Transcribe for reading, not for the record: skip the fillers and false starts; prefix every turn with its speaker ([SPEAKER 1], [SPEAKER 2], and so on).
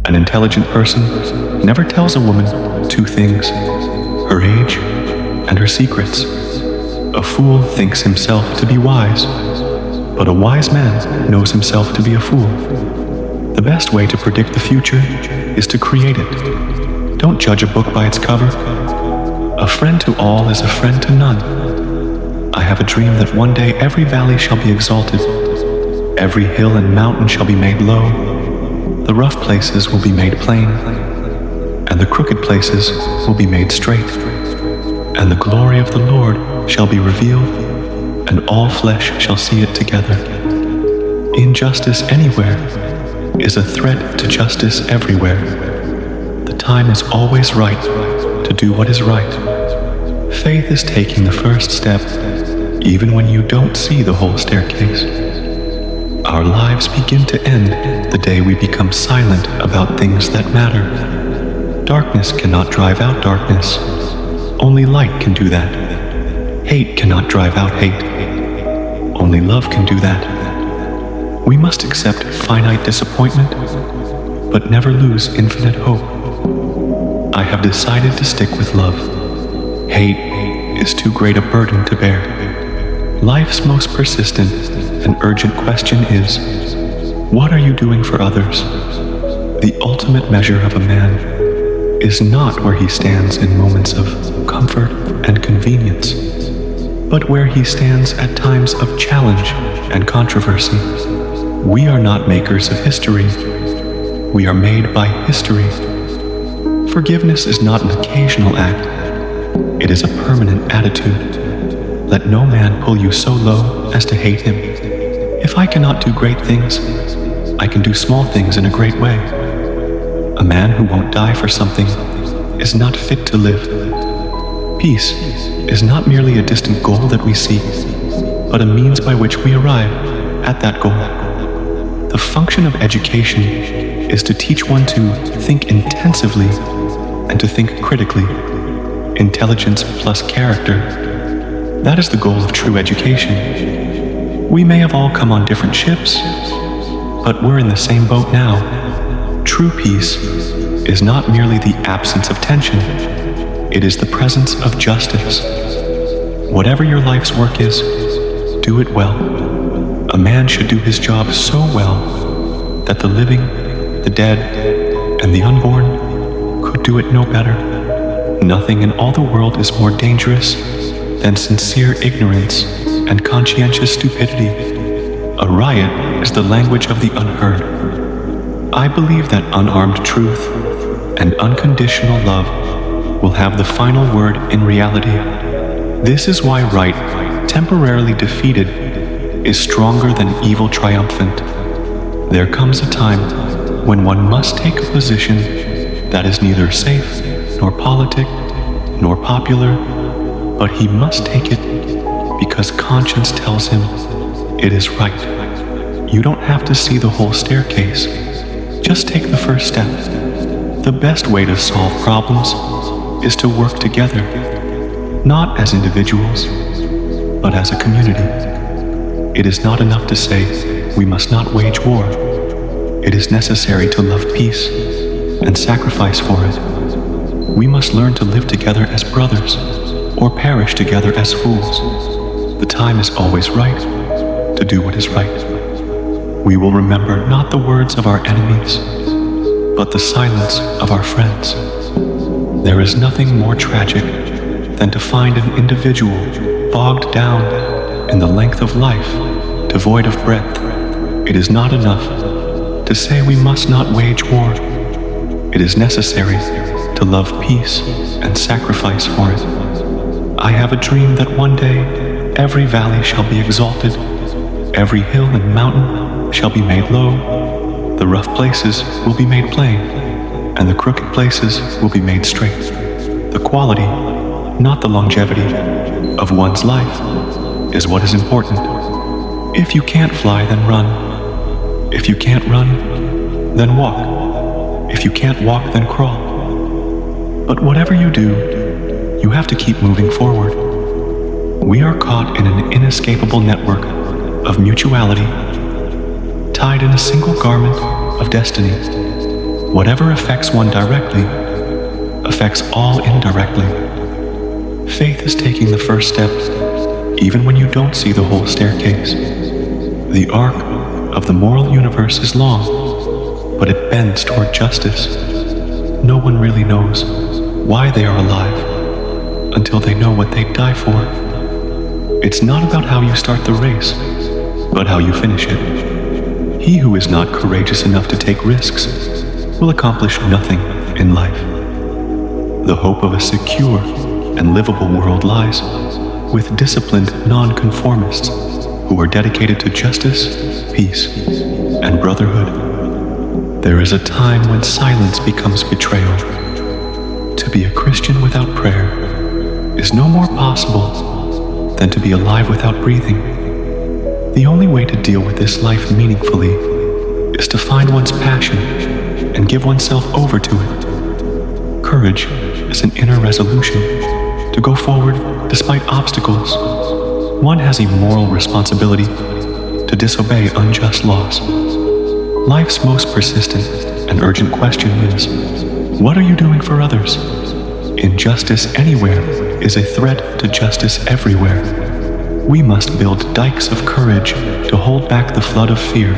[SPEAKER 1] An intelligent person never tells a woman two things: her age and her secrets. A fool thinks himself to be wise, but a wise man knows himself to be a fool. The best way to predict the future is to create it. Don't judge a book by its cover. A friend to all is a friend to none. I have a dream that one day every valley shall be exalted, every hill and mountain shall be made low, the rough places will be made plain, and the crooked places will be made straight. And the glory of the Lord shall be revealed, and all flesh shall see it together. Injustice anywhere is a threat to justice everywhere. The time is always right to do what is right. Faith is taking the first step, even when you don't see the whole staircase. Our lives begin to end the day we become silent about things that matter. Darkness cannot drive out darkness. Only light can do that. Hate cannot drive out hate. Only love can do that. We must accept finite disappointment, but never lose infinite hope. I have decided to stick with love. Hate is too great a burden to bear. Life's most persistent and urgent question is, what are you doing for others? The ultimate measure of a man is not where he stands in moments of comfort and convenience, but where he stands at times of challenge and controversy. We are not makers of history. We are made by history. Forgiveness is not an occasional act. It is a permanent attitude. Let no man pull you so low as to hate him. If I cannot do great things, I can do small things in a great way. A man who won't die for something is not fit to live. Peace is not merely a distant goal that we seek, but a means by which we arrive at that goal. The function of education is to teach one to think intensively and to think critically. Intelligence plus character. That is the goal of true education. We may have all come on different ships, but we're in the same boat now. True peace is not merely the absence of tension. It is the presence of justice. Whatever your life's work is, do it well. A man should do his job so well that the living, the dead, and the unborn could do it no better. Nothing in all the world is more dangerous than sincere ignorance and conscientious stupidity. A riot is the language of the unheard. I believe that unarmed truth and unconditional love will have the final word in reality. This is why right, temporarily defeated, is stronger than evil triumphant. There comes a time when one must take a position that is neither safe, nor politic, nor popular, but he must take it because conscience tells him it is right. You don't have to see the whole staircase. Just take the first step. The best way to solve problems is to work together, not as individuals, but as a community. It is not enough to say we must not wage war. It is necessary to love peace and sacrifice for it. We must learn to live together as brothers or perish together as fools. The time is always right to do what is right. We will remember not the words of our enemies, but the silence of our friends. There is nothing more tragic than to find an individual bogged down in the length of life, devoid of breadth. It is not enough to say we must not wage war. It is necessary to love peace and sacrifice for it. I have a dream that one day every valley shall be exalted, every hill and mountain shall be made low, the rough places will be made plain, and the crooked places will be made straight. The quality, not the longevity, of one's life is what is important. If you can't fly, then run. If you can't run, then walk. If you can't walk, then crawl. But whatever you do, you have to keep moving forward. We are caught in an inescapable network of mutuality, tied in a single garment of destiny. Whatever affects one directly affects all indirectly. Faith is taking the first step, even when you don't see the whole staircase. The arc of the moral universe is long, but it bends toward justice. No one really knows why they are alive until they know what they'd die for. It's not about how you start the race, but how you finish it. He who is not courageous enough to take risks will accomplish nothing in life. The hope of a secure and livable world lies with disciplined nonconformists who are dedicated to justice, peace, and brotherhood. There is a time when silence becomes betrayal. To be a Christian without prayer is no more possible than to be alive without breathing. The only way to deal with this life meaningfully is to find one's passion and give oneself over to it. Courage is an inner resolution to go forward despite obstacles. One has a moral responsibility to disobey unjust laws. Life's most persistent and urgent question is, what are you doing for others? Injustice anywhere is a threat to justice everywhere. We must build dikes of courage to hold back the flood of fear